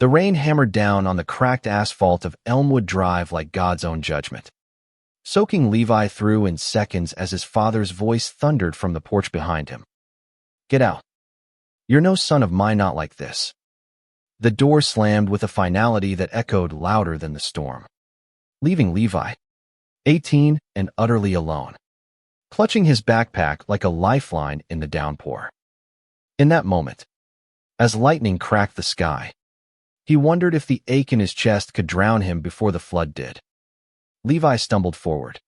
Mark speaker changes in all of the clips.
Speaker 1: The rain hammered down on the cracked asphalt of Elmwood Drive like God's own judgment, soaking Levi through in seconds as his father's voice thundered from the porch behind him. "Get out. You're no son of mine, not like this." The door slammed with a finality that echoed louder than the storm, leaving Levi, 18 and utterly alone, clutching his backpack like a lifeline in the downpour. In that moment, as lightning cracked the sky, he wondered if the ache in his chest could drown him before the flood did. Levi stumbled forward,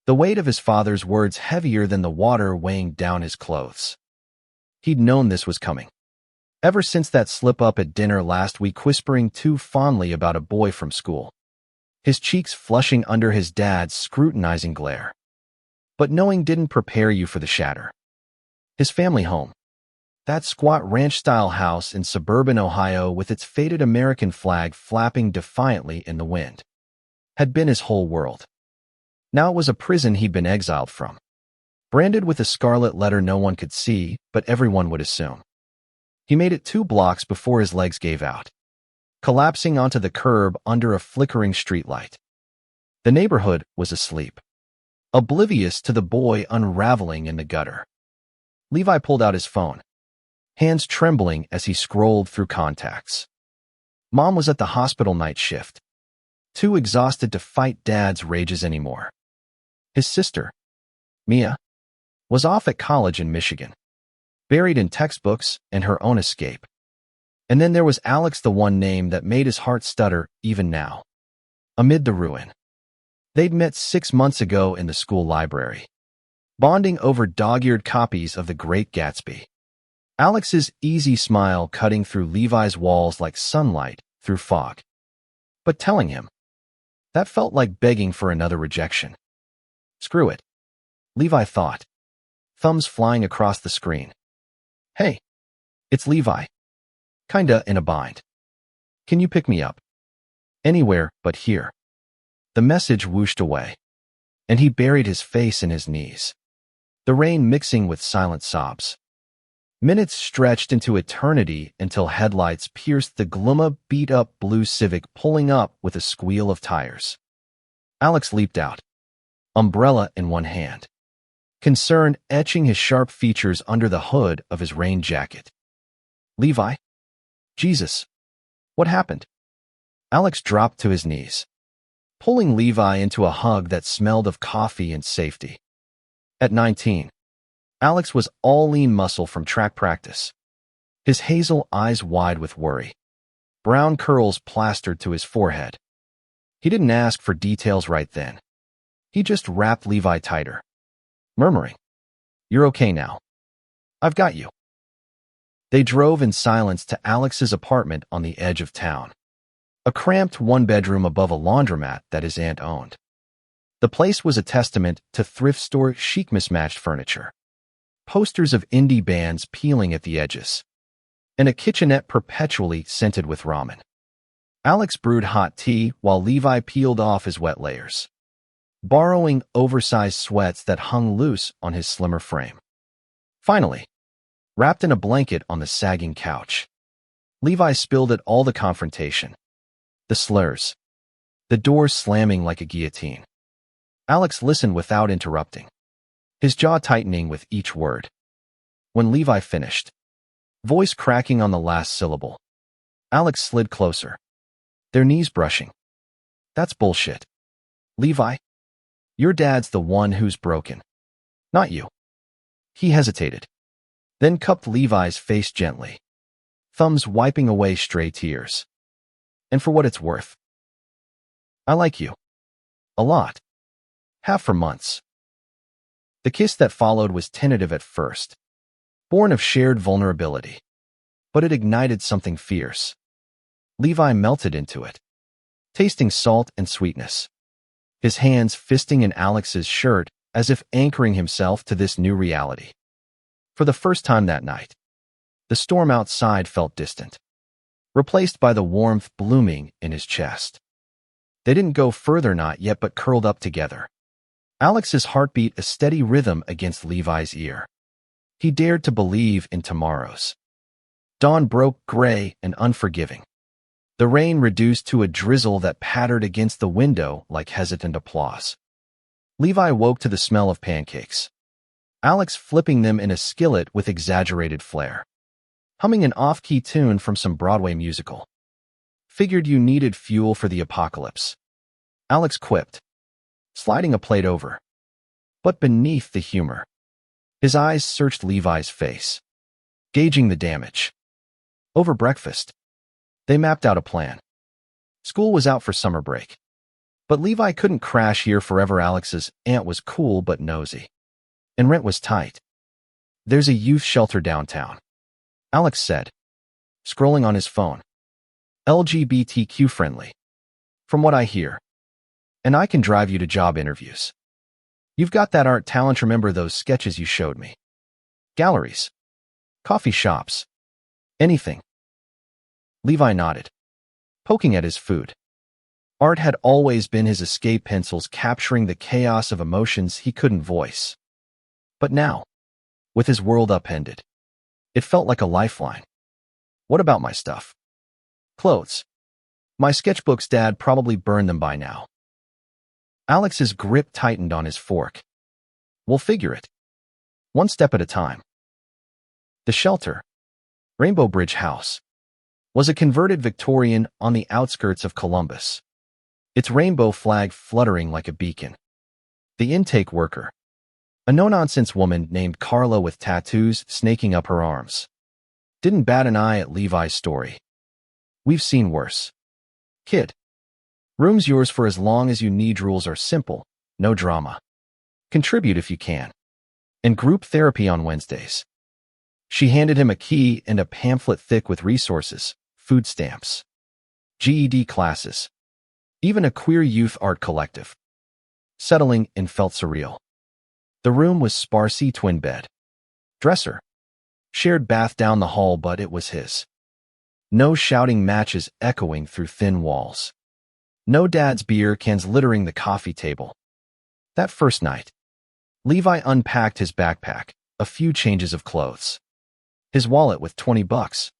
Speaker 1: the weight of his father's words heavier than the water weighing down his clothes. He'd known this was coming, ever since that slip-up at dinner last week, whispering too fondly about a boy from school, his cheeks flushing under his dad's scrutinizing glare. But knowing didn't prepare you for the shatter. His family home, that squat ranch-style house in suburban Ohio with its faded American flag flapping defiantly in the wind, had been his whole world. Now it was a prison he'd been exiled from, branded with a scarlet letter no one could see, but everyone would assume. He made it 2 blocks before his legs gave out, collapsing onto the curb under a flickering streetlight. The neighborhood was asleep, oblivious to the boy unraveling in the gutter. Levi pulled out his phone, hands trembling as he scrolled through contacts. Mom was at the hospital night shift, too exhausted to fight Dad's rages anymore. His sister, Mia, was off at college in Michigan, buried in textbooks and her own escape. And then there was Alex, the one name that made his heart stutter even now, amid the ruin. They'd met 6 months ago in the school library, bonding over dog-eared copies of The Great Gatsby. Alex's easy smile cutting through Levi's walls like sunlight through fog. But telling him, that felt like begging for another rejection. Screw it, Levi thought, thumbs flying across the screen. "Hey, it's Levi. Kinda in a bind. Can you pick me up? Anywhere but here." The message whooshed away, and he buried his face in his knees, the rain mixing with silent sobs. Minutes stretched into eternity until headlights pierced the gloom of beat-up blue Civic pulling up with a squeal of tires. Alex leaped out, umbrella in one hand, concern etching his sharp features under the hood of his rain jacket. "Levi? Jesus, what happened?" Alex dropped to his knees, pulling Levi into a hug that smelled of coffee and safety. At 19, Alex was all lean muscle from track practice, his hazel eyes wide with worry, brown curls plastered to his forehead. He didn't ask for details right then. He just wrapped Levi tighter, murmuring, "You're okay now. I've got you." They drove in silence to Alex's apartment on the edge of town, a cramped one-bedroom above a laundromat that his aunt owned. The place was a testament to thrift store chic mismatched furniture, posters of indie bands peeling at the edges, and a kitchenette perpetually scented with ramen. Alex brewed hot tea while Levi peeled off his wet layers, borrowing oversized sweats that hung loose on his slimmer frame. Finally, wrapped in a blanket on the sagging couch, Levi spilled at all the confrontation, the slurs, the door slamming like a guillotine. Alex listened without interrupting, his jaw tightening with each word. When Levi finished, voice cracking on the last syllable, Alex slid closer, their knees brushing. "That's bullshit. Levi, your dad's the one who's broken, not you." He hesitated, then cupped Levi's face gently, thumbs wiping away stray tears. "And for what it's worth, I like you. A lot. Have for months." The kiss that followed was tentative at first, born of shared vulnerability, but it ignited something fierce. Levi melted into it, tasting salt and sweetness, his hands fisting in Alex's shirt as if anchoring himself to this new reality. For the first time that night, the storm outside felt distant, replaced by the warmth blooming in his chest. They didn't go further not yet but curled up together, Alex's heartbeat a steady rhythm against Levi's ear. He dared to believe in tomorrows. Dawn broke gray and unforgiving, The rain reduced to a drizzle that pattered against the window like hesitant applause. Levi woke to the smell of pancakes. Alex flipping them in a skillet with exaggerated flair. Humming an off-key tune from some Broadway musical. Figured you needed fuel for the apocalypse. Alex quipped, sliding a plate over. But beneath the humor, his eyes searched Levi's face, gauging the damage. Over breakfast, they mapped out a plan. School was out for summer break. But Levi couldn't crash here forever. Alex's aunt was cool but nosy. And rent was tight. There's a youth shelter downtown, Alex said, scrolling on his phone. LGBTQ friendly, from what I hear. And I can drive you to job interviews. You've got that art talent. Remember those sketches you showed me? Galleries, coffee shops, anything. Levi nodded, poking at his food. Art had always been his escape, pencils capturing the chaos of emotions he couldn't voice. But now, with his world upended, it felt like a lifeline. What about my stuff? Clothes. My sketchbooks. Dad probably burned them by now. Alex's grip tightened on his fork. We'll figure it. One step at a time. The shelter, Rainbow Bridge House, was a converted Victorian on the outskirts of Columbus, its rainbow flag fluttering like a beacon. The intake worker, a no-nonsense woman named Carla with tattoos snaking up her arms, didn't bat an eye at Levi's story. We've seen worse. Kid. Room's yours for as long as you need. Rules are simple, no drama. Contribute if you can. And group therapy on Wednesdays. She handed him a key and a pamphlet thick with resources, food stamps, GED classes, even a queer youth art collective. Settling in felt surreal. The room was sparsy, twin bed, dresser, shared bath down the hall, but it was his. No shouting matches echoing through thin walls. No dad's beer cans littering the coffee table. That first night, Levi unpacked his backpack, a few changes of clothes, his wallet with $20,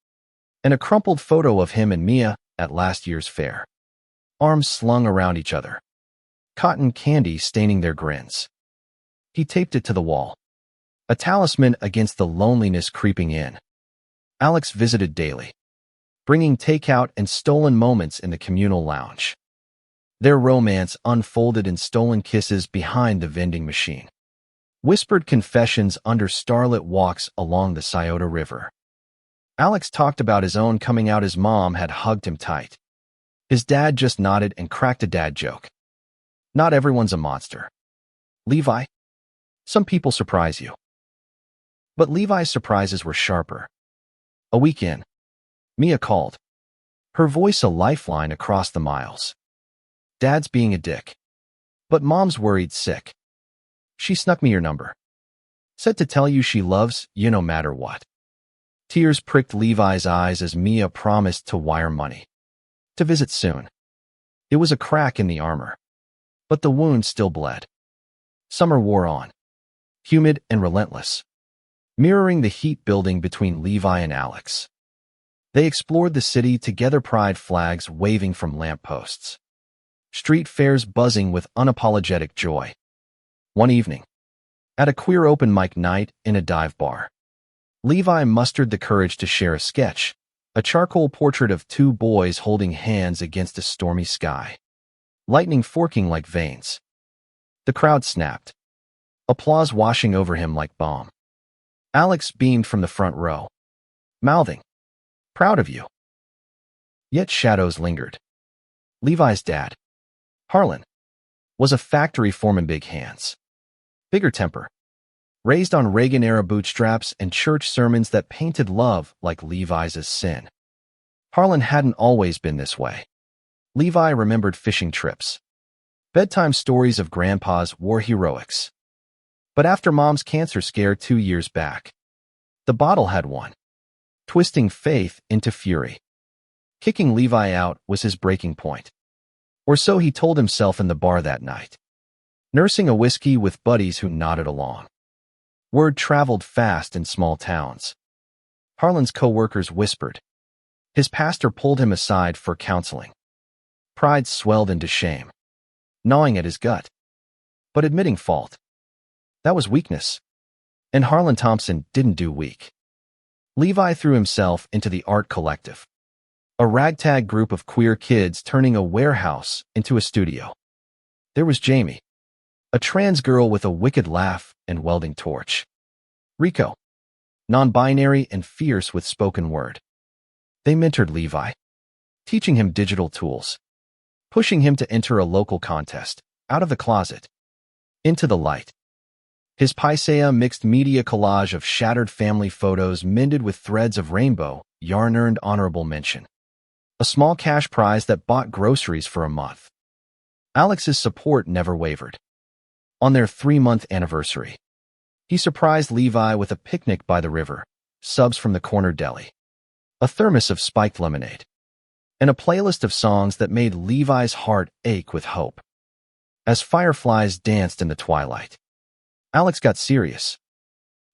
Speaker 1: and a crumpled photo of him and Mia at last year's fair. Arms slung around each other, cotton candy staining their grins. He taped it to the wall, a talisman against the loneliness creeping in. Alex visited daily, bringing takeout and stolen moments in the communal lounge. Their romance unfolded in stolen kisses behind the vending machine, whispered confessions under starlit walks along the Scioto River. Alex talked about his own coming out. His mom had hugged him tight. His dad just nodded and cracked a dad joke. Not everyone's a monster, Levi. Some people surprise you. But Levi's surprises were sharper. A week in, Mia called, her voice a lifeline across the miles. Dad's being a dick. But Mom's worried sick. She snuck me your number. Said to tell you she loves you no matter what. Tears pricked Levi's eyes as Mia promised to wire money. To visit soon. It was a crack in the armor. But the wound still bled. Summer wore on. Humid and relentless. Mirroring the heat building between Levi and Alex. They explored the city together, pride flags waving from lampposts. Street fairs buzzing with unapologetic joy. One evening, at a queer open mic night in a dive bar, Levi mustered the courage to share a sketch, a charcoal portrait of two boys holding hands against a stormy sky, lightning forking like veins. The crowd snapped, applause washing over him like balm. Alex beamed from the front row, mouthing, "Proud of you." Yet shadows lingered. Levi's dad, Harlan, was a factory foreman, big hands, bigger temper, raised on Reagan-era bootstraps and church sermons that painted love like Levi's as sin. Harlan hadn't always been this way. Levi remembered fishing trips, bedtime stories of Grandpa's war heroics. But after Mom's cancer scare 2 years back, the bottle had won, twisting faith into fury. Kicking Levi out was his breaking point. Or so he told himself in the bar that night, nursing a whiskey with buddies who nodded along. Word traveled fast in small towns. Harlan's co-workers whispered, His pastor pulled him aside for counseling. Pride swelled into shame, gnawing at his gut. But admitting fault, that was weakness. And Harlan Thompson didn't do weak. Levi threw himself into the art collective, a ragtag group of queer kids turning a warehouse into a studio. There was Jamie, a trans girl with a wicked laugh and welding torch. Rico, non-binary and fierce with spoken word. They mentored Levi, teaching him digital tools, pushing him to enter a local contest, out of the closet, into the light. His Paisea mixed media collage of shattered family photos mended with threads of rainbow yarn earned honorable mention. A small cash prize that bought groceries for a month. Alex's support never wavered. On their 3-month anniversary, he surprised Levi with a picnic by the river, subs from the corner deli, a thermos of spiked lemonade, and a playlist of songs that made Levi's heart ache with hope. As fireflies danced in the twilight, Alex got serious.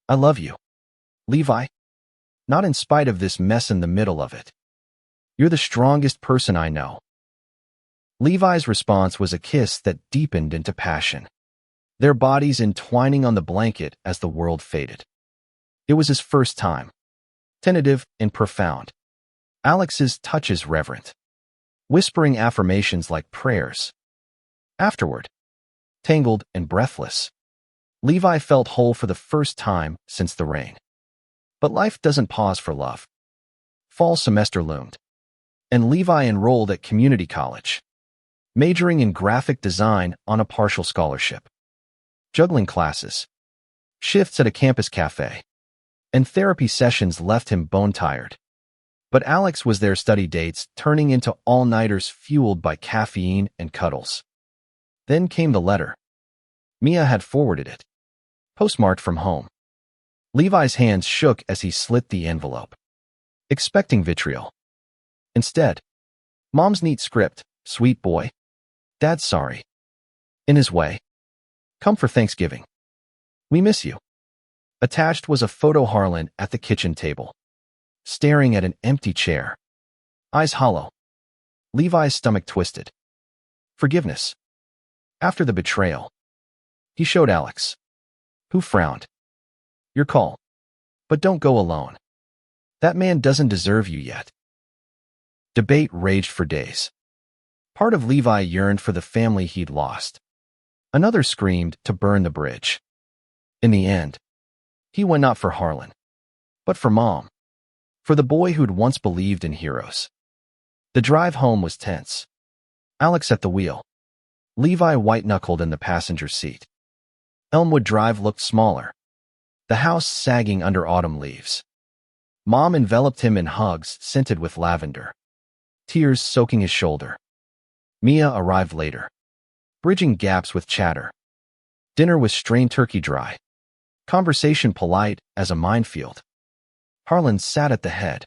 Speaker 1: I love you, Levi. Not in spite of this mess in the middle of it. You're the strongest person I know. Levi's response was a kiss that deepened into passion, their bodies entwining on the blanket as the world faded. It was his first time, tentative and profound. Alex's touches reverent, whispering affirmations like prayers. Afterward, tangled and breathless, Levi felt whole for the first time since the rain. But life doesn't pause for love. Fall semester loomed, and Levi enrolled at community college, majoring in graphic design on a partial scholarship. Juggling classes, shifts at a campus cafe, and therapy sessions left him bone-tired. But Alex was there study dates turning into all-nighters fueled by caffeine and cuddles. Then came the letter. Mia had forwarded it, postmarked from home. Levi's hands shook as he slit the envelope, expecting vitriol. Instead, Mom's neat script, sweet boy. Dad's sorry. In his way. Come for Thanksgiving. We miss you. Attached was a photo Harlan at the kitchen table, staring at an empty chair, eyes hollow. Levi's stomach twisted. Forgiveness. After the betrayal, he showed Alex, who frowned. Your call. But don't go alone. That man doesn't deserve you yet. Debate raged for days. Part of Levi yearned for the family he'd lost. Another screamed to burn the bridge. In the end, he went not for Harlan, but for Mom, for the boy who'd once believed in heroes. The drive home was tense. Alex at the wheel, Levi white-knuckled in the passenger seat. Elmwood Drive looked smaller, the house sagging under autumn leaves. Mom enveloped him in hugs scented with lavender, tears soaking his shoulder. Mia arrived later, bridging gaps with chatter. Dinner was strained turkey dry, conversation polite as a minefield. Harlan sat at the head,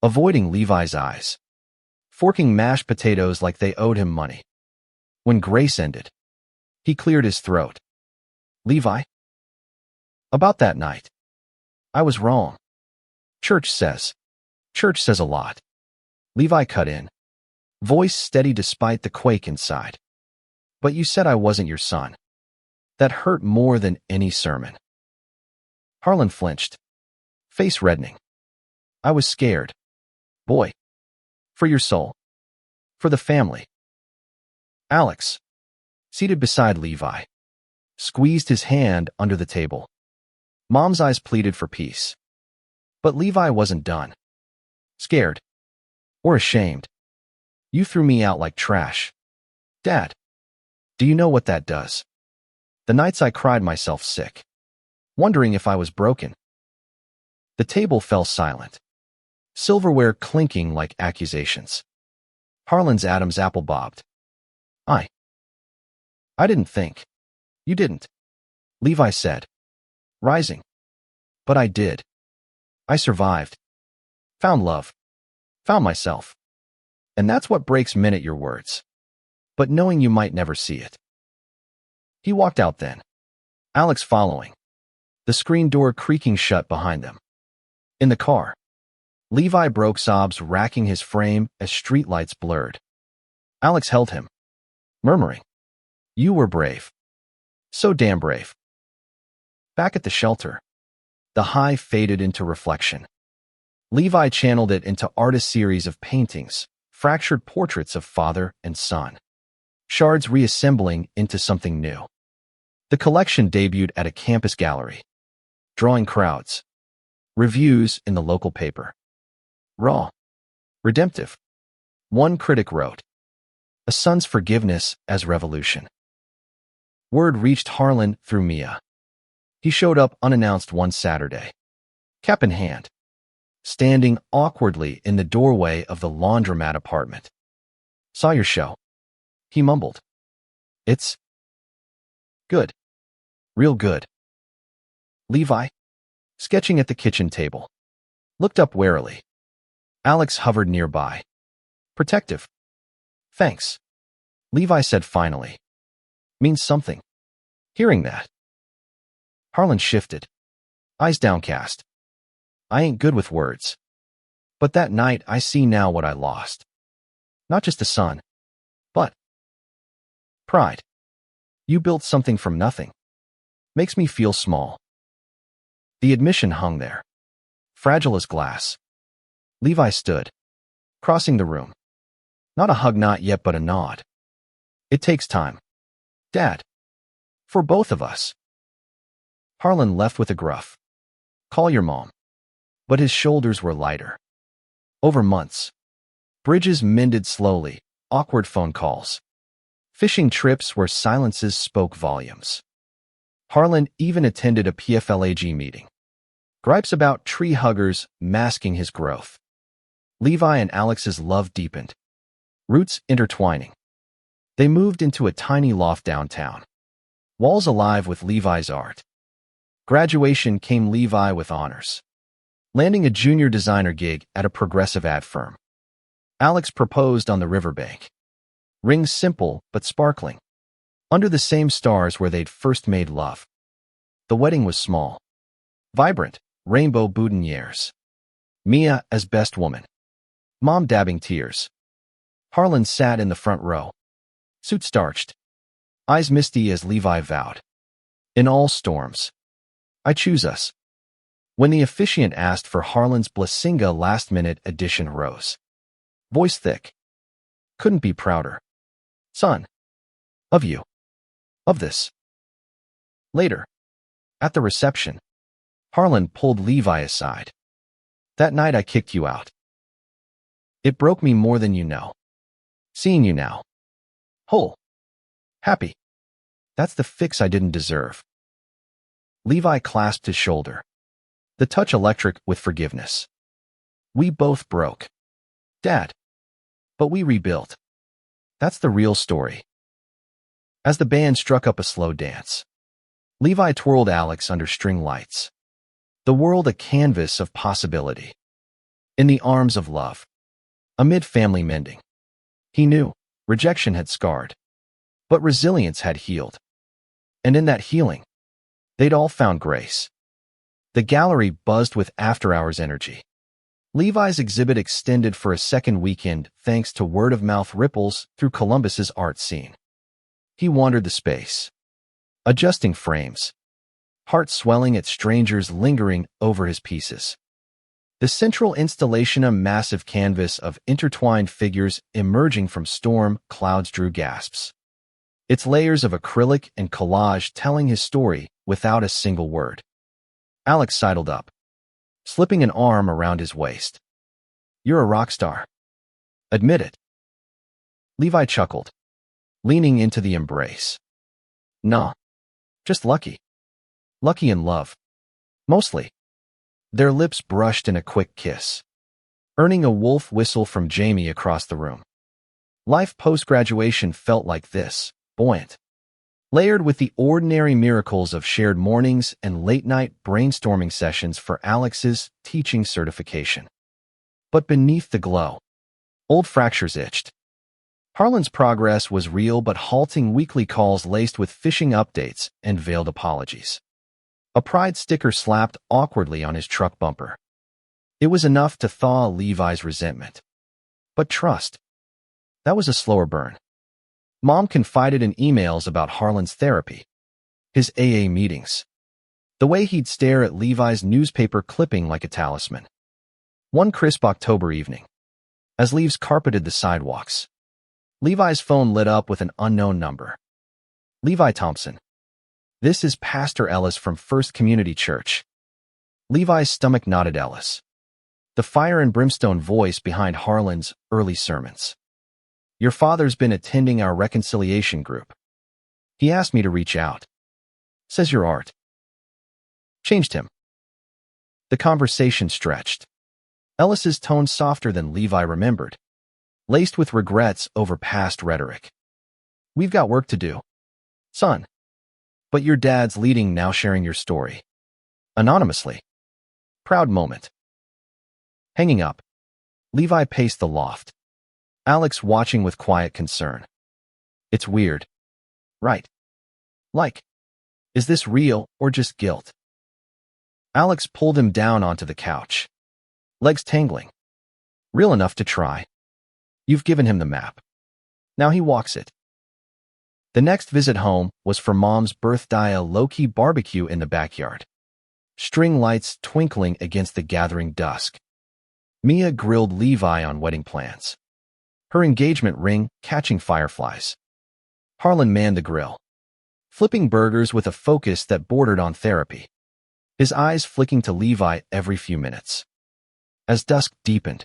Speaker 1: avoiding Levi's eyes, forking mashed potatoes like they owed him money. When grace ended, he cleared his throat. Levi? About that night. I was wrong. Church says a lot. Levi cut in, voice steady despite the quake inside. But you said I wasn't your son. That hurt more than any sermon. Harlan flinched, face reddening. I was scared. Boy. For your soul. For the family. Alex, seated beside Levi, squeezed his hand under the table. Mom's eyes pleaded for peace. But Levi wasn't done. Scared. Or ashamed. You threw me out like trash. Dad. Do you know what that does? The nights I cried myself sick, wondering if I was broken. The table fell silent, silverware clinking like accusations. Harlan's Adam's apple bobbed. I didn't think. You didn't, Levi said, rising. But I did. I survived. Found love. Found myself. And that's what breaks men at your words. But knowing you might never see it. He walked out then, Alex following, the screen door creaking shut behind them. In the car, Levi broke sobs racking his frame as streetlights blurred. Alex held him, murmuring, "You were brave. So damn brave." Back at the shelter, the high faded into reflection. Levi channeled it into artist series of paintings, fractured portraits of father and son, shards reassembling into something new. The collection debuted at a campus gallery, drawing crowds. Reviews in the local paper. Raw. Redemptive. One critic wrote, "A son's forgiveness as revolution." Word reached Harlan through Mia. He showed up unannounced one Saturday, cap in hand, standing awkwardly in the doorway of the laundromat apartment. "Saw your show," he mumbled. "It's good. Real good." Levi, sketching at the kitchen table, looked up warily. Alex hovered nearby. Protective. "Thanks," Levi said finally. "Means something." Hearing that, Harlan shifted, eyes downcast. "I ain't good with words. But that night I see now what I lost. Not just a son, but pride. You built something from nothing. Makes me feel small." The admission hung there, fragile as glass. Levi stood, crossing the room. Not a hug not yet, but a nod. "It takes time, Dad. For both of us." Harlan left with a gruff, "Call your mom." But his shoulders were lighter. Over months, bridges mended slowly, awkward phone calls, fishing trips where silences spoke volumes. Harlan even attended a PFLAG meeting. Gripes about tree huggers masking his growth. Levi and Alex's love deepened, roots intertwining. They moved into a tiny loft downtown, walls alive with Levi's art. Graduation came Levi with honors, landing a junior designer gig at a progressive ad firm. Alex proposed on the riverbank. Rings simple but sparkling, under the same stars where they'd first made love. The wedding was small, vibrant, rainbow boutonnieres. Mia as best woman, Mom dabbing tears. Harlan sat in the front row, suit starched, eyes misty as Levi vowed, "In all storms, I choose us." When the officiant asked for Harlan's Blasinga last-minute addition rose, voice thick, "Couldn't be prouder, son. Of you. Of this." Later, at the reception, Harlan pulled Levi aside. "That night I kicked you out. It broke me more than you know. Seeing you now, whole, happy, that's the fix I didn't deserve." Levi clasped his shoulder, the touch electric with forgiveness. "We both broke, Dad. But we rebuilt. That's the real story." As the band struck up a slow dance, Levi twirled Alex under string lights. The world a canvas of possibility. In the arms of love, amid family mending. He knew rejection had scarred, but resilience had healed. And in that healing, they'd all found grace. The gallery buzzed with after-hours energy. Levi's exhibit extended for a second weekend thanks to word-of-mouth ripples through Columbus's art scene. He wandered the space, adjusting frames, heart swelling at strangers lingering over his pieces. The central installation, a massive canvas of intertwined figures emerging from storm clouds, drew gasps. Its layers of acrylic and collage telling his story without a single word. Alex sidled up, slipping an arm around his waist. "You're a rock star. Admit it." Levi chuckled, leaning into the embrace. "Nah, just lucky. Lucky in love. Mostly." Their lips brushed in a quick kiss, earning a wolf whistle from Jamie across the room. Life post-graduation felt like this, buoyant, layered with the ordinary miracles of shared mornings and late-night brainstorming sessions for Alex's teaching certification. But beneath the glow, old fractures itched. Harlan's progress was real but halting weekly calls laced with phishing updates and veiled apologies. A pride sticker slapped awkwardly on his truck bumper. It was enough to thaw Levi's resentment. But trust, that was a slower burn. Mom confided in emails about Harlan's therapy, his AA meetings, the way he'd stare at Levi's newspaper clipping like a talisman. One crisp October evening, as leaves carpeted the sidewalks, Levi's phone lit up with an unknown number. Levi Thompson. This is Pastor Ellis from First Community Church. Levi's stomach nodded. Ellis, the fire and brimstone voice behind Harlan's early sermons. Your father's been attending our reconciliation group. He asked me to reach out. Says your art changed him. The conversation stretched. Ellis's tone softer than Levi remembered, laced with regrets over past rhetoric. We've got work to do, son. But your dad's leading now, sharing your story. Anonymously. Proud moment. Hanging up, Levi paced the loft, Alex watching with quiet concern. It's weird, right? Like, is this real or just guilt? Alex pulled him down onto the couch, legs tangling. Real enough to try. You've given him the map. Now he walks it. The next visit home was for Mom's birthday, a low-key barbecue in the backyard. String lights twinkling against the gathering dusk. Mia grilled Levi on wedding plans, her engagement ring catching fireflies. Harlan manned the grill, flipping burgers with a focus that bordered on therapy, his eyes flicking to Levi every few minutes. As dusk deepened,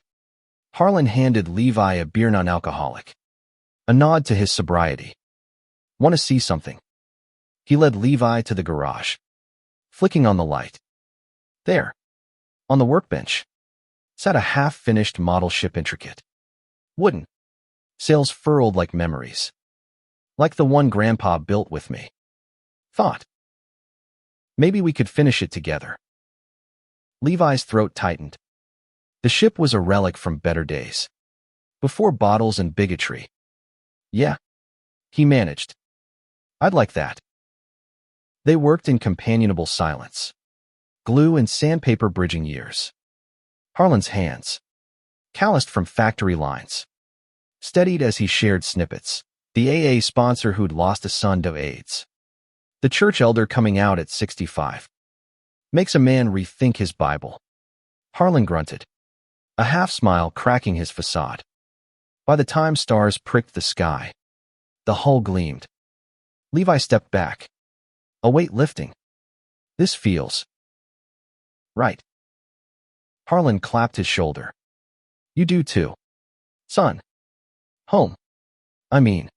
Speaker 1: Harlan handed Levi a beer, non-alcoholic, a nod to his sobriety. Want to see something? He led Levi to the garage, flicking on the light. There, on the workbench, sat a half-finished model ship, intricate, wooden, sails furled like memories, like the one Grandpa built with me. Thought, maybe we could finish it together. Levi's throat tightened. The ship was a relic from better days, before bottles and bigotry. Yeah, he managed. I'd like that. They worked in companionable silence, glue and sandpaper bridging years. Harlan's hands, calloused from factory lines, steadied as he shared snippets. The AA sponsor who'd lost a son to AIDS. The church elder coming out at 65. Makes a man rethink his Bible. Harlan grunted, a half-smile cracking his facade. By the time stars pricked the sky, the hull gleamed. Levi stepped back, a weight lifting. This feels right. Harlan clapped his shoulder. You do too, son. Home. I mean,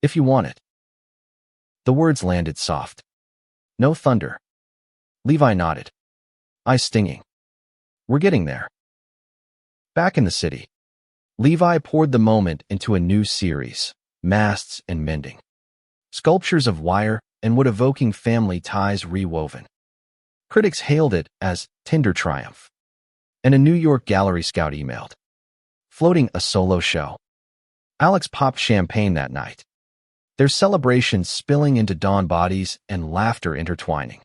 Speaker 1: if you want it. The words landed soft. No thunder. Levi nodded, eyes stinging. We're getting there. Back in the city, Levi poured the moment into a new series, Masts and Mending. Sculptures of wire and wood evoking family ties rewoven. Critics hailed it as Tinder triumph. And a New York gallery scout emailed, floating a solo show. Alex popped champagne that night, their celebrations spilling into dawn bodies and laughter intertwining.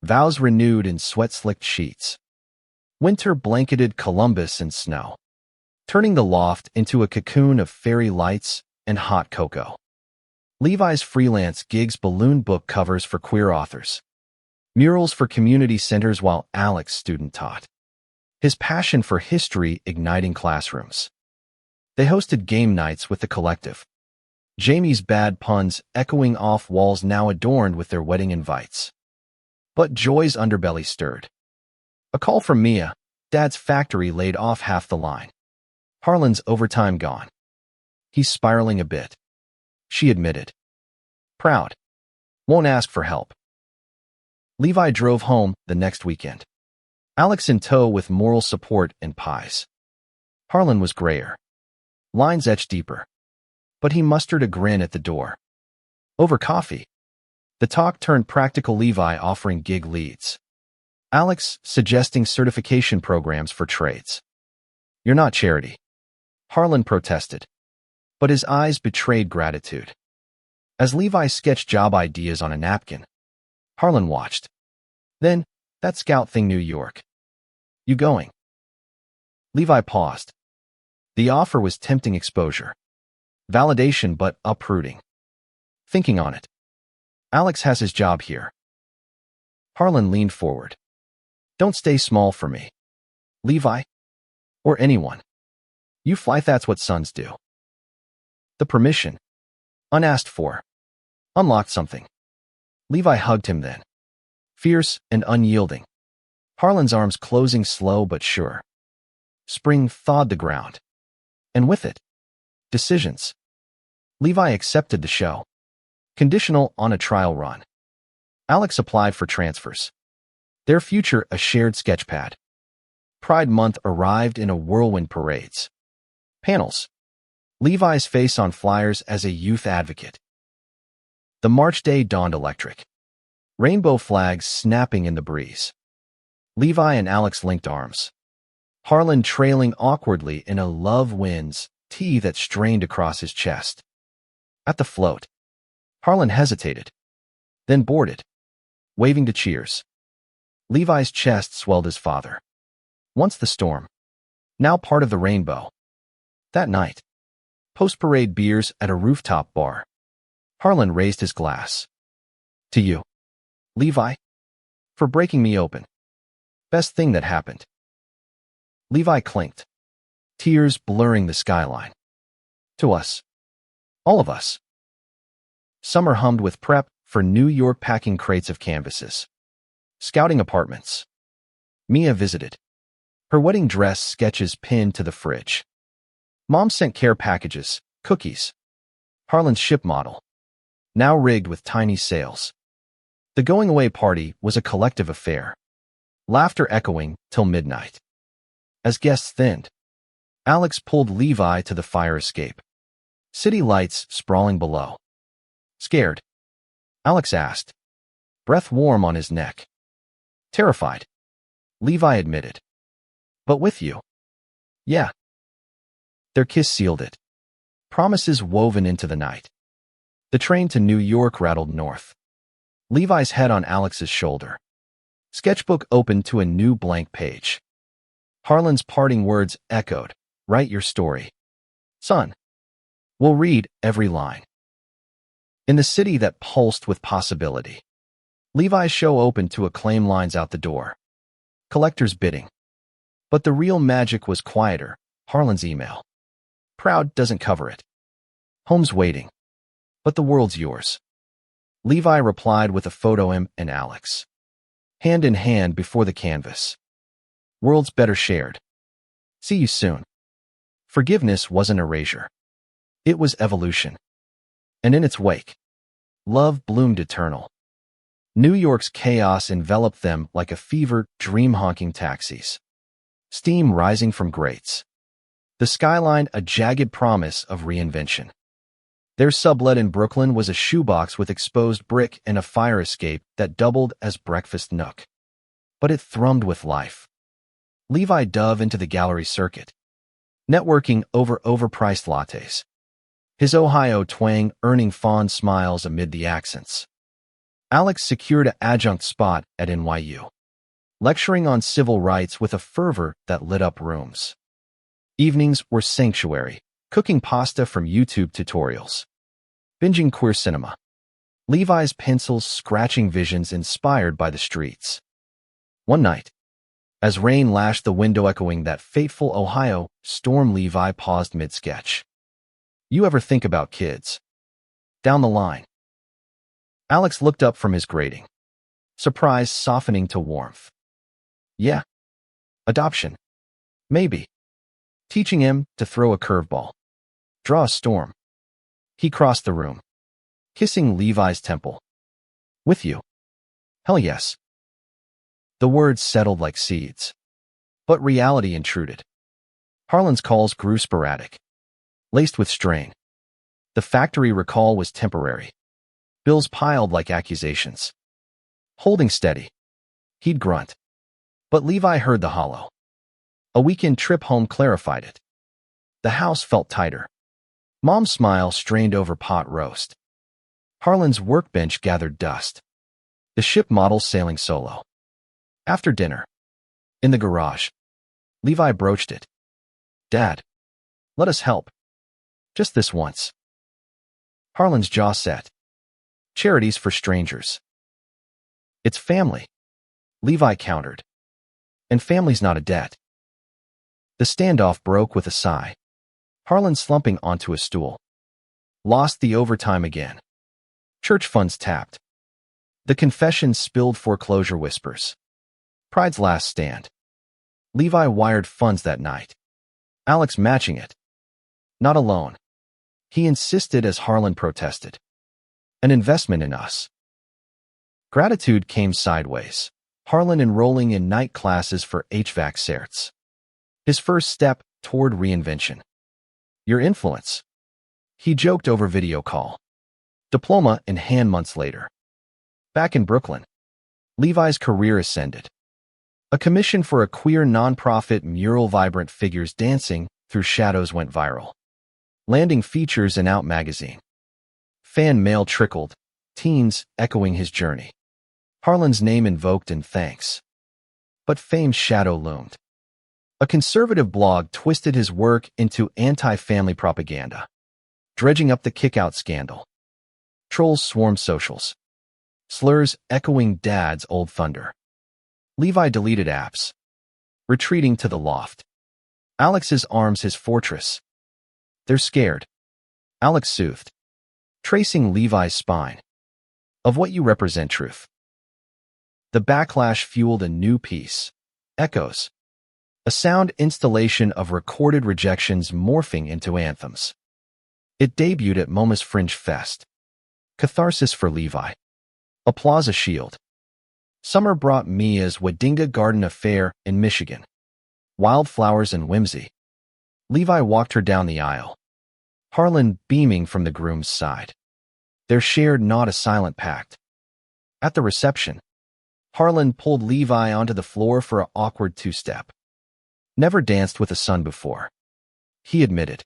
Speaker 1: Vows renewed in sweat-slicked sheets. Winter blanketed Columbus in snow, turning the loft into a cocoon of fairy lights and hot cocoa. Levi's freelance gigs ballooned book covers for queer authors, murals for community centers while Alex student taught, his passion for history igniting classrooms. They hosted game nights with the collective, Jamie's bad puns echoing off walls now adorned with their wedding invites. But Joy's underbelly stirred. A call from Mia, Dad's factory laid off half the line. Harlan's overtime gone. He's spiraling a bit, she admitted. Proud. Won't ask for help. Levi drove home the next weekend, Alex in tow with moral support and pies. Harlan was grayer, lines etched deeper, but he mustered a grin at the door. Over coffee, the talk turned practical. Levi offering gig leads, Alex suggesting certification programs for trades. You're not charity, Harlan protested, but his eyes betrayed gratitude. As Levi sketched job ideas on a napkin, Harlan watched. Then, that scout thing, New York. You going? Levi paused. The offer was tempting exposure. Validation but uprooting. Thinking on it. Alex has his job here. Harlan leaned forward. Don't stay small for me. Levi? Or anyone. You fly, that's what sons do. The permission. Unasked for. Unlocked something. Levi hugged him then. Fierce and unyielding. Harlan's arms closing slow but sure. Spring thawed the ground. And with it, decisions. Levi accepted the show. Conditional on a trial run. Alex applied for transfers. Their future a shared sketchpad. Pride Month arrived in a whirlwind parades. Panels. Levi's face on flyers as a youth advocate. The March day dawned electric. Rainbow flags snapping in the breeze. Levi and Alex linked arms. Harlan trailing awkwardly in a love wins tee that strained across his chest. At the float, Harlan hesitated, then boarded, waving to cheers. Levi's chest swelled his father. Once the storm, now part of the rainbow. That night, post-parade beers at a rooftop bar. Harlan raised his glass. To you, Levi, for breaking me open. Best thing that happened. Levi clinked, tears blurring the skyline. To us. All of us. Summer hummed with prep for New York, packing crates of canvases. Scouting apartments. Mia visited. Her wedding dress sketches pinned to the fridge. Mom sent care packages, cookies. Harlan's ship model. Now rigged with tiny sails. The going-away party was a collective affair. Laughter echoing till midnight. As guests thinned, Alex pulled Levi to the fire escape. City lights sprawling below. Scared? Alex asked. Breath warm on his neck. Terrified. Levi admitted. But with you. Yeah. Their kiss sealed it. Promises woven into the night. The train to New York rattled north. Levi's head on Alex's shoulder. Sketchbook opened to a new blank page. Harlan's parting words echoed. Write your story. Son. We'll read every line. In the city that pulsed with possibility, Levi's show opened to acclaim lines out the door. Collectors bidding. But the real magic was quieter. Harlan's email. Proud doesn't cover it. Home's waiting. But the world's yours. Levi replied with a photo him and Alex. Hand in hand before the canvas. Worlds better shared. See you soon. Forgiveness wasn't erasure. It was evolution. And in its wake, love bloomed eternal. New York's chaos enveloped them like a fever dream honking taxis. Steam rising from grates. The skyline a jagged promise of reinvention. Their sublet in Brooklyn was a shoebox with exposed brick and a fire escape that doubled as breakfast nook. But it thrummed with life. Levi dove into the gallery circuit, networking over overpriced lattes. His Ohio twang earning fond smiles amid the accents. Alex secured an adjunct spot at NYU, lecturing on civil rights with a fervor that lit up rooms. Evenings were sanctuary, cooking pasta from YouTube tutorials. Binging queer cinema. Levi's pencils scratching visions inspired by the streets. One night, as rain lashed the window echoing that fateful Ohio storm, Levi paused mid-sketch. You ever think about kids? Down the line. Alex looked up from his grating, surprise softening to warmth. Yeah. Adoption. Maybe. Teaching him to throw a curveball. Draw a storm. He crossed the room, kissing Levi's temple. With you. Hell yes. The words settled like seeds. But reality intruded. Harlan's calls grew sporadic, laced with strain. The factory recall was temporary. Bills piled like accusations. Holding steady, he'd grunt. But Levi heard the hollow. A weekend trip home clarified it. The house felt tighter. Mom's smile strained over pot roast. Harlan's workbench gathered dust. The ship model sailing solo. After dinner, in the garage, Levi broached it. Dad, let us help. Just this once. Harlan's jaw set. Charities for strangers. It's family, Levi countered. And family's not a debt. The standoff broke with a sigh. Harlan slumping onto a stool. Lost the overtime again. Church funds tapped. The confession spilled foreclosure whispers. Pride's last stand. Levi wired funds that night. Alex matching it. Not alone. He insisted as Harlan protested. An investment in us. Gratitude came sideways. Harlan enrolling in night classes for HVAC certs. His first step toward reinvention. Your influence. He joked over video call. Diploma in hand months later. Back in Brooklyn, Levi's career ascended. A commission for a queer nonprofit mural vibrant figures dancing through shadows went viral. Landing features in Out magazine. Fan mail trickled, teens echoing his journey. Harlan's name invoked in thanks. But fame's shadow loomed. A conservative blog twisted his work into anti-family propaganda, dredging up the kick-out scandal. Trolls swarmed socials. Slurs echoing Dad's old thunder. Levi deleted apps. Retreating to the loft. Alex's arms his fortress. They're scared. Alex soothed. Tracing Levi's spine. Of what you represent, truth. The backlash fueled a new piece. Echoes. A sound installation of recorded rejections morphing into anthems. It debuted at MoMA's Fringe Fest. Catharsis for Levi. Applause a shield. Summer brought Mia's Wadinga Garden Affair in Michigan. Wildflowers and whimsy. Levi walked her down the aisle. Harlan beaming from the groom's side. Their shared not a silent pact. At the reception, Harlan pulled Levi onto the floor for an awkward two-step. Never danced with a son before. He admitted.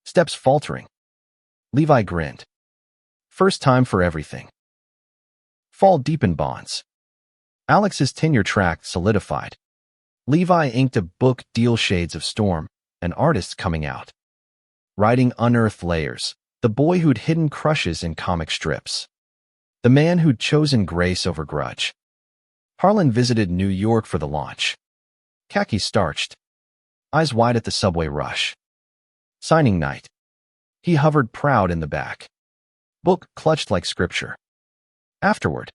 Speaker 1: Steps faltering. Levi grinned. First time for everything. Fall deepened bonds. Alex's tenure track solidified. Levi inked a book deal Shades of Storm, an artist coming out. Writing unearthed layers, the boy who'd hidden crushes in comic strips. The man who'd chosen grace over grudge. Harlan visited New York for the launch. Khaki starched. Eyes wide at the subway rush. Signing night. He hovered proud in the back. Book clutched like scripture. Afterward.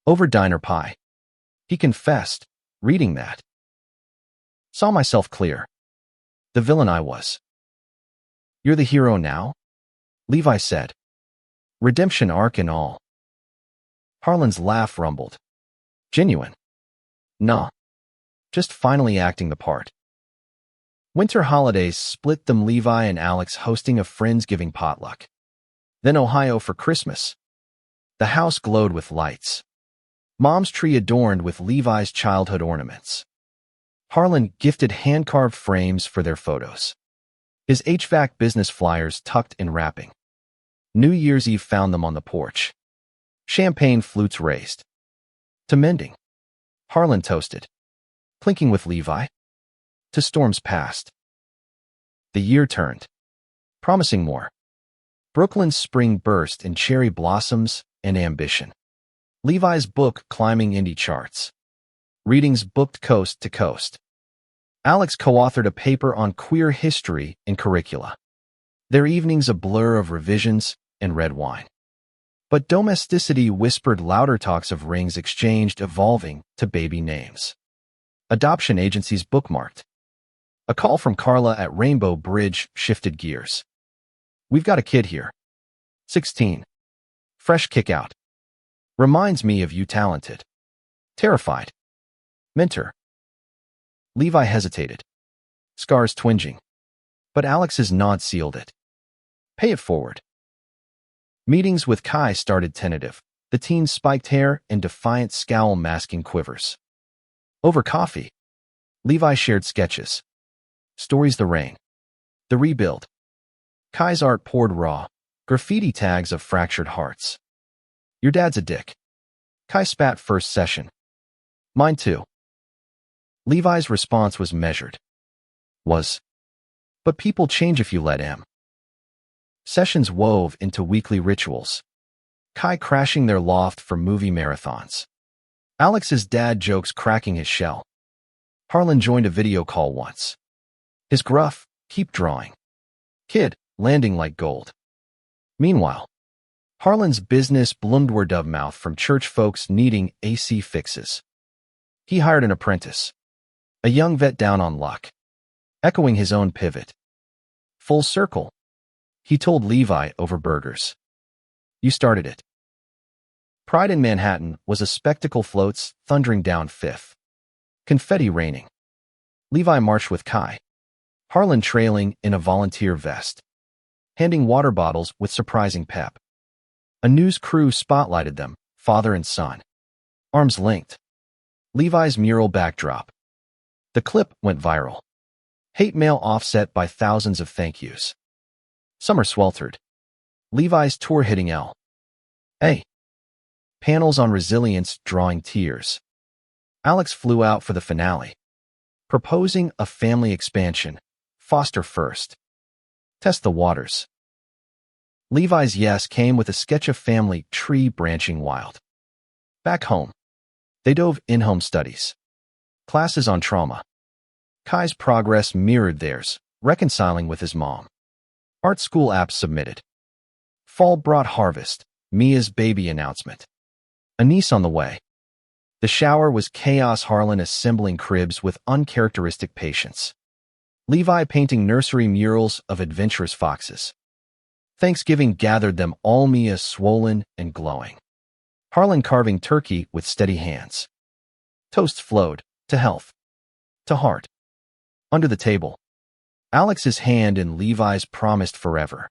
Speaker 1: Over diner pie. He confessed, reading that. Saw myself clear. The villain I was. You're the hero now? Levi said. Redemption arc and all. Harlan's laugh rumbled. Genuine. Nah. Just finally acting the part. Winter holidays split them, Levi and Alex hosting a Friendsgiving potluck. Then Ohio for Christmas. The house glowed with lights. Mom's tree adorned with Levi's childhood ornaments. Harlan gifted hand-carved frames for their photos. His HVAC business flyers tucked in wrapping. New Year's Eve found them on the porch. Champagne flutes raised. To mending. Harlan toasted. Clinking with Levi. To storms past. The year turned. Promising more. Brooklyn's spring burst in cherry blossoms and ambition. Levi's book climbing indie charts. Readings booked coast to coast. Alex co-authored a paper on queer history in curricula. Their evenings a blur of revisions and red wine. But domesticity whispered louder, talks of rings exchanged evolving to baby names. Adoption agencies bookmarked. A call from Carla at Rainbow Bridge shifted gears. We've got a kid here. 16. Fresh kick out. Reminds me of you, talented. Terrified. Mentor. Levi hesitated. Scars twinging. But Alex's nod sealed it. Pay it forward. Meetings with Kai started tentative, the teen's spiked hair and defiant scowl masking quivers. Over coffee, Levi shared sketches. Stories the rain. The rebuild. Kai's art poured raw, graffiti tags of fractured hearts. Your dad's a dick. Kai spat first session. Mine too. Levi's response was measured. Was. But people change if you let him. Sessions wove into weekly rituals. Kai crashing their loft for movie marathons. Alex's dad jokes cracking his shell. Harlan joined a video call once. His gruff, "Keep drawing. Kid," landing like gold. Meanwhile, Harlan's business bloomed word of mouth from church folks needing AC fixes. He hired an apprentice, a young vet down on luck, echoing his own pivot. Full circle, he told Levi over burgers. You started it. Pride in Manhattan was a spectacle floats thundering down Fifth. Confetti raining. Levi marched with Kai, Harlan trailing in a volunteer vest, handing water bottles with surprising pep. A news crew spotlighted them, father and son, arms linked. Levi's mural backdrop. The clip went viral. Hate mail offset by thousands of thank yous. Summer sweltered. Levi's tour hitting L.A. Panels on resilience drawing tears. Alex flew out for the finale, proposing a family expansion, foster first. Test the waters. Levi's yes came with a sketch of family tree branching wild. Back home, they dove in-home studies. Classes on trauma. Kai's progress mirrored theirs, reconciling with his mom. Art school apps submitted. Fall brought harvest, Mia's baby announcement. A niece on the way. The shower was chaos, Harlan assembling cribs with uncharacteristic patience. Levi painting nursery murals of adventurous foxes. Thanksgiving gathered them all, Mia swollen and glowing. Harlan carving turkey with steady hands. Toast flowed, to health. To heart. Under the table. Alex's hand in Levi's promised forever.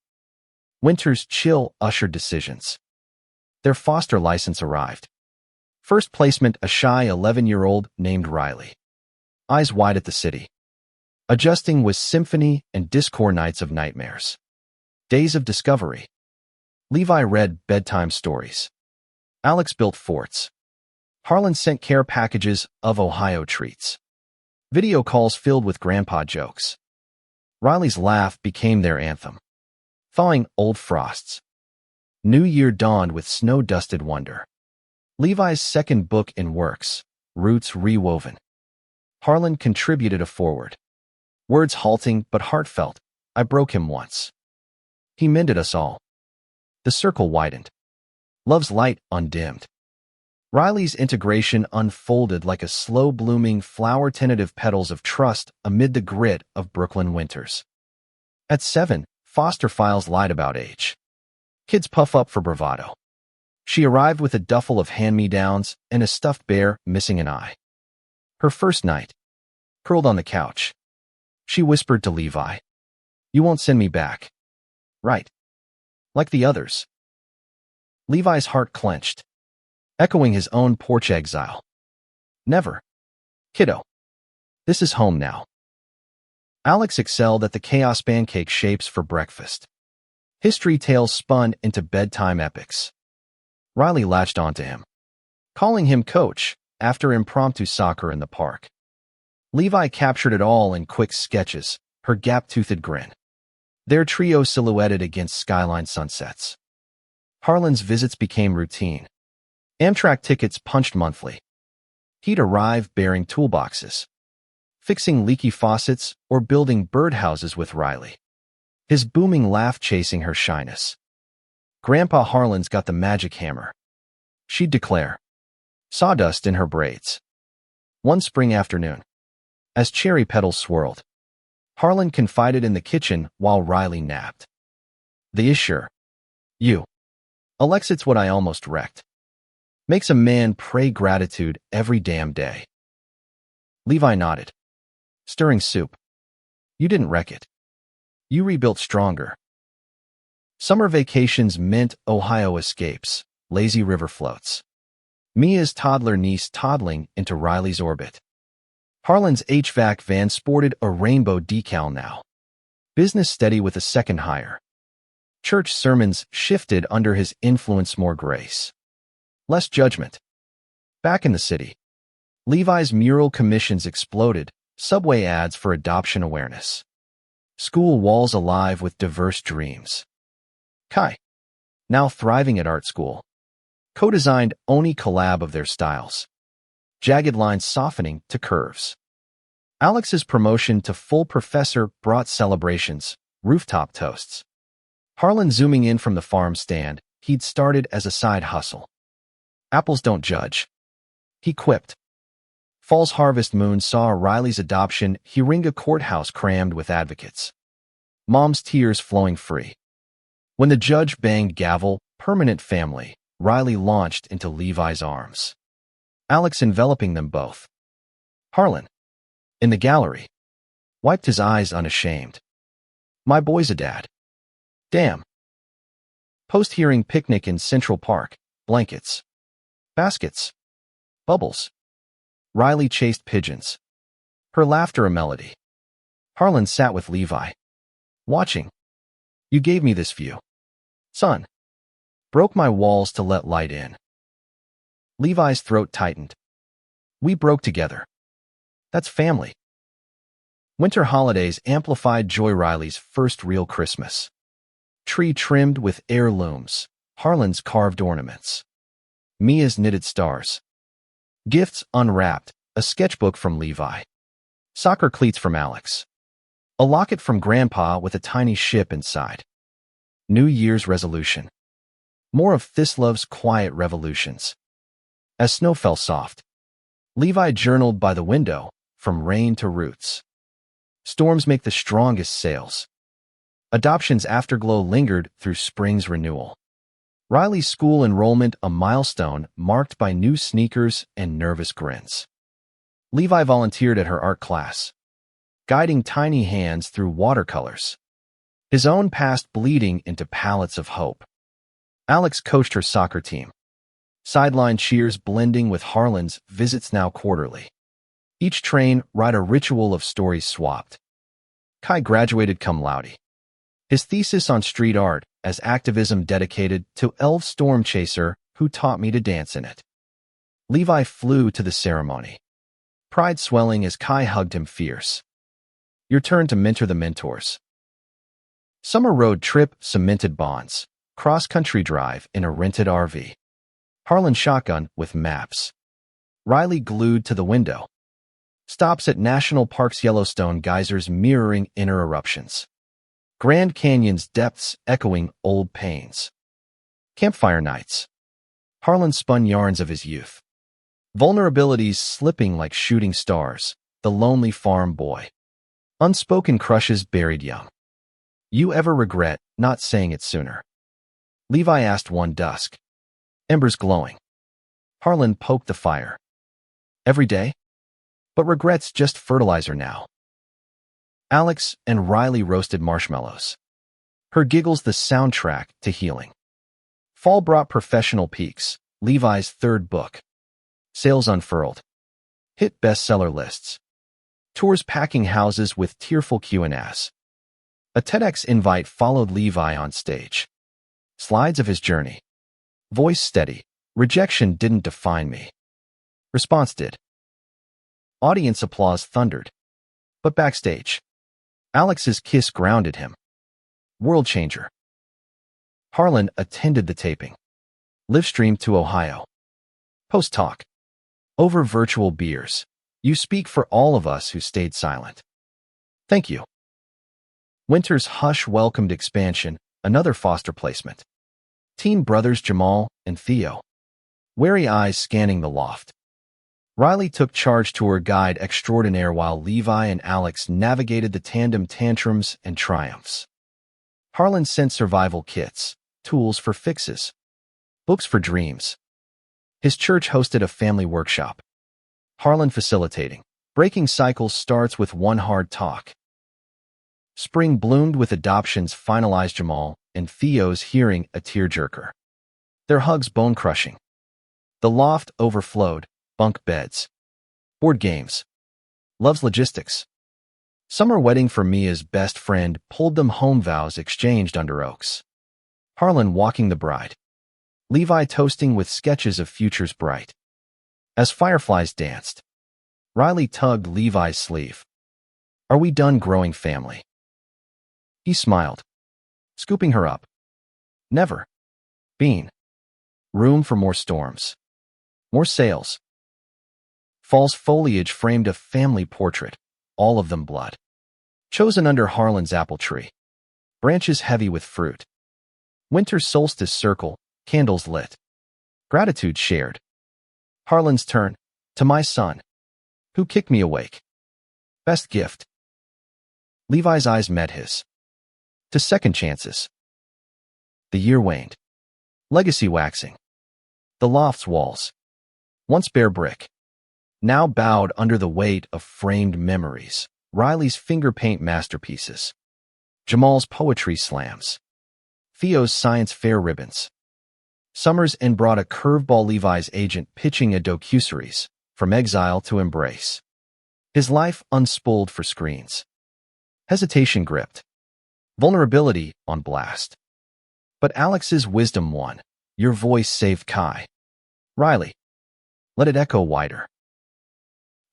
Speaker 1: Winter's chill ushered decisions. Their foster license arrived. First placement, a shy 11-year-old named Riley. Eyes wide at the city. Adjusting with symphony and discord nights of nightmares. Days of discovery. Levi read bedtime stories. Alex built forts. Harlan sent care packages of Ohio treats. Video calls filled with grandpa jokes. Riley's laugh became their anthem. Thawing old frosts. New Year dawned with snow-dusted wonder. Levi's second book in works, Roots Rewoven. Harlan contributed a foreword. Words halting but heartfelt, I broke him once. He mended us all. The circle widened. Love's light undimmed. Riley's integration unfolded like a slow-blooming flower, tentative petals of trust amid the grit of Brooklyn winters. At 7, foster files lied about age. Kids puff up for bravado. She arrived with a duffel of hand-me-downs and a stuffed bear missing an eye. Her first night. Curled on the couch. She whispered to Levi, "You won't send me back. Right. Like the others." Levi's heart clenched, echoing his own porch exile. Never. Kiddo. This is home now. Alex excelled at the chaos pancake shapes for breakfast. History tales spun into bedtime epics. Riley latched onto him, calling him coach after impromptu soccer in the park. Levi captured it all in quick sketches, her gap-toothed grin. Their trio silhouetted against skyline sunsets. Harlan's visits became routine. Amtrak tickets punched monthly. He'd arrive bearing toolboxes, fixing leaky faucets or building birdhouses with Riley, his booming laugh chasing her shyness. Grandpa Harlan's got the magic hammer, she'd declare, sawdust in her braids. One spring afternoon, as cherry petals swirled, Harlan confided in the kitchen while Riley napped. The issue. You. Alexit's what I almost wrecked. Makes a man pray gratitude every damn day. Levi nodded. Stirring soup. You didn't wreck it. You rebuilt stronger. Summer vacations meant Ohio escapes, lazy river floats. Mia's toddler niece toddling into Riley's orbit. Harlan's HVAC van sported a rainbow decal now. Business steady with a second hire. Church sermons shifted under his influence, more grace. Less judgment. Back in the city, Levi's mural commissions exploded, subway ads for adoption awareness. School walls alive with diverse dreams. Kai, now thriving at art school, co-designed Oni collab of their styles. Jagged lines softening to curves. Alex's promotion to full professor brought celebrations, rooftop toasts. Harlan zooming in from the farm stand he'd started as a side hustle. Apples don't judge, he quipped. Fall's harvest moon saw Riley's adoption Hiringa courthouse crammed with advocates. Mom's tears flowing free. When the judge banged gavel, permanent family, Riley launched into Levi's arms. Alex enveloping them both. Harlan, in the gallery, wiped his eyes unashamed. My boy's a dad. Damn. Post-hearing picnic in Central Park, blankets, baskets, bubbles. Riley chased pigeons. Her laughter a melody. Harlan sat with Levi. Watching. You gave me this view. Son. Broke my walls to let light in. Levi's throat tightened. We broke together. That's family. Winter holidays amplified Joy Riley's first real Christmas. Tree trimmed with heirlooms, Harlan's carved ornaments. Mia's knitted stars. Gifts unwrapped, a sketchbook from Levi. Soccer cleats from Alex. A locket from Grandpa with a tiny ship inside. New Year's resolution. More of Thislove's quiet revolutions. As snow fell soft, Levi journaled by the window, from rain to roots. Storms make the strongest sails. Adoption's afterglow lingered through spring's renewal. Riley's school enrollment a milestone marked by new sneakers and nervous grins. Levi volunteered at her art class, guiding tiny hands through watercolors, his own past bleeding into palettes of hope. Alex coached her soccer team, sideline cheers blending with Harlan's visits now quarterly. Each train ride a ritual of stories swapped. Kai graduated cum laude. His thesis on street art as activism dedicated to Elv Stormchaser, who taught me to dance in it. Levi flew to the ceremony, pride swelling as Kai hugged him fierce. Your turn to mentor the mentors. Summer road trip cemented bonds, cross-country drive in a rented RV. Harlan shotgun with maps. Riley glued to the window. Stops at National Park's Yellowstone geysers mirroring inner eruptions. Grand Canyon's depths echoing old pains. Campfire nights. Harlan spun yarns of his youth. Vulnerabilities slipping like shooting stars, the lonely farm boy. Unspoken crushes buried young. You ever regret not saying it sooner? Levi asked one dusk. Embers glowing. Harlan poked the fire. Every day? But regret's just fertilizer now. Alex and Riley roasted marshmallows. Her giggles the soundtrack to healing. Fall brought professional peaks, Levi's third book. Sales unfurled. Hit bestseller lists. Tours packing houses with tearful Q&As. A TEDx invite followed Levi on stage. Slides of his journey. Voice steady. Rejection didn't define me. Response did. Audience applause thundered. But backstage, Alex's kiss grounded him. World changer. Harlan attended the taping. Livestreamed to Ohio. Post-talk. Over virtual beers. You speak for all of us who stayed silent. Thank you. Winter's hush welcomed expansion, another foster placement. Teen brothers Jamal and Theo. Wary eyes scanning the loft. Riley took charge tour guide extraordinaire while Levi and Alex navigated the tandem tantrums and triumphs. Harlan sent survival kits, tools for fixes, books for dreams. His church hosted a family workshop. Harlan facilitating. Breaking cycles starts with one hard talk. Spring bloomed with adoptions finalized Jamal and Theo's hearing a tearjerker. Their hugs bone-crushing. The loft overflowed. Bunk beds. Board games. Love's logistics. Summer wedding for Mia's best friend pulled them home vows exchanged under oaks. Harlan walking the bride. Levi toasting with sketches of futures bright. As fireflies danced, Riley tugged Levi's sleeve. Are we done growing family? He smiled, scooping her up. Never been room for more storms, more sails. Fall's foliage framed a family portrait, all of them blood. Chosen under Harlan's apple tree. Branches heavy with fruit. Winter's solstice circle, candles lit. Gratitude shared. Harlan's turn, to my son, who kicked me awake. Best gift. Levi's eyes met his. To second chances. The year waned. Legacy waxing. The loft's walls, once bare brick, now bowed under the weight of framed memories. Riley's finger paint masterpieces. Jamal's poetry slams. Theo's science fair ribbons. Summers and brought a curveball Levi's agent pitching a docuseries, from exile to embrace. His life unspooled for screens. Hesitation gripped. Vulnerability on blast. But Alex's wisdom won. Your voice saved Kai. Riley. Let it echo wider.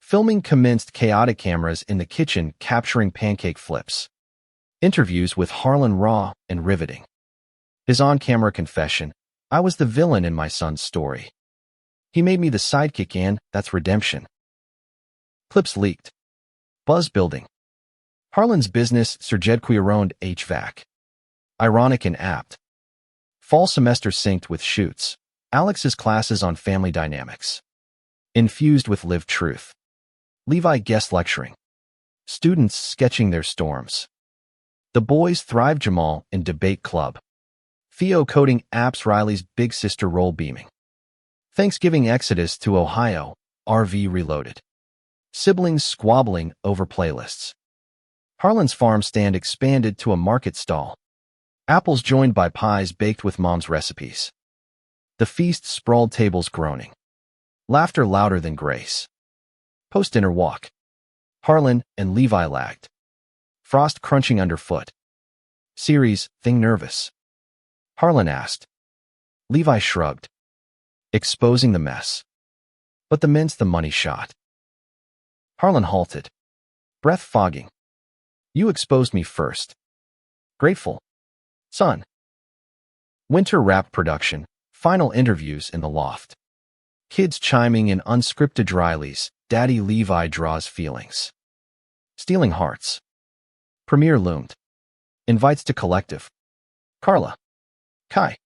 Speaker 1: Filming commenced, chaotic cameras in the kitchen capturing pancake flips. Interviews with Harlan raw and riveting. His on-camera confession, I was the villain in my son's story. He made me the sidekick and that's redemption. Clips leaked. Buzz building. Harlan's business surgedquironed HVAC. Ironic and apt. Fall semester synced with shoots. Alex's classes on family dynamics. Infused with lived truth. Levi guest lecturing. Students sketching their storms. The boys thrive, Jamal in debate club. Theo coding apps, Riley's big sister role beaming. Thanksgiving exodus to Ohio, RV reloaded. Siblings squabbling over playlists. Harlan's farm stand expanded to a market stall. Apples joined by pies baked with mom's recipes. The feast sprawled, tables groaning. Laughter louder than grace. Post-dinner walk. Harlan and Levi lagged. Frost crunching underfoot. Series, thing nervous. Harlan asked. Levi shrugged. Exposing the mess. But the mince the money shot. Harlan halted. Breath fogging. You exposed me first. Grateful. Son. Winter wrap production. Final interviews in the loft. Kids chiming in unscripted Riley's. Daddy Levi draws feelings. Stealing hearts. Premiere loomed. Invites to collective. Carla. Kai.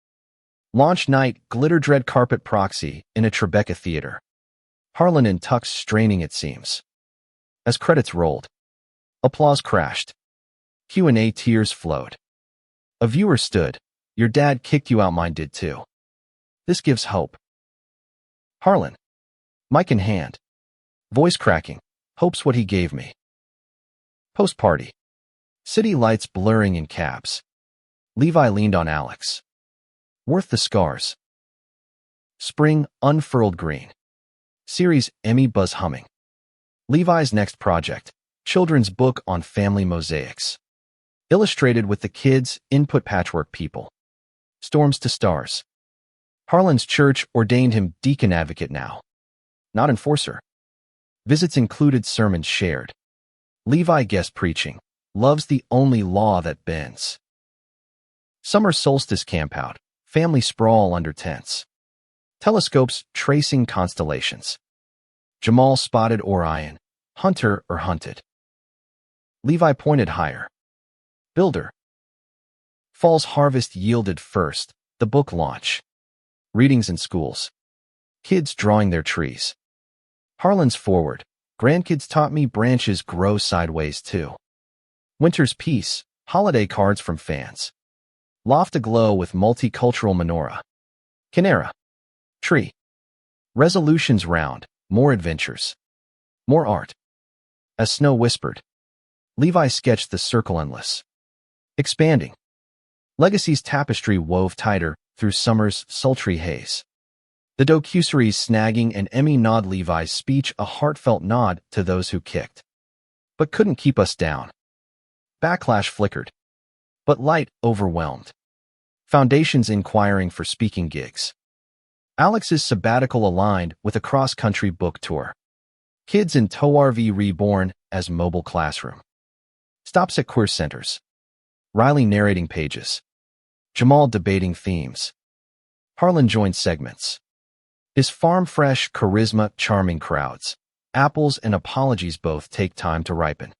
Speaker 1: Launch night, glitter dread carpet proxy in a Tribeca theater. Harlan in tux straining it seems. As credits rolled. Applause crashed. Q&A tears flowed. A viewer stood. Your dad kicked you out, mine did too. This gives hope. Harlan. Mic in hand. Voice cracking. Hope's what he gave me. Post-party. City lights blurring in cabs. Levi leaned on Alex. Worth the scars. Spring, unfurled green. Series, Emmy buzz humming. Levi's next project. Children's book on family mosaics. Illustrated with the kids' input, patchwork people. Storms to stars. Harlan's church ordained him deacon advocate now. Not enforcer. Visits included sermons shared. Levi guest preaching. Love's the only law that bends. Summer solstice campout. Family sprawl under tents. Telescopes tracing constellations. Jamal spotted Orion. Hunter or hunted. Levi pointed higher. Builder. Fall's harvest yielded first. The book launch. Readings in schools. Kids drawing their trees. Harlan's forward. Grandkids taught me branches grow sideways too. Winter's peace. Holiday cards from fans. Loft aglow with multicultural menorah. Canera. Tree. Resolutions round. More adventures. More art. As snow whispered. Levi sketched the circle endless. Expanding. Legacy's tapestry wove tighter through summer's sultry haze. The docuseries snagging an Emmy nod, Levi's speech a heartfelt nod to those who kicked. But couldn't keep us down. Backlash flickered. But light overwhelmed. Foundations inquiring for speaking gigs. Alex's sabbatical aligned with a cross-country book tour. Kids in tow RV reborn as mobile classroom. Stops at queer centers. Riley narrating pages. Jamal debating themes. Harlan joins segments. His farm fresh, charisma, charming crowds. Apples and apologies both take time to ripen.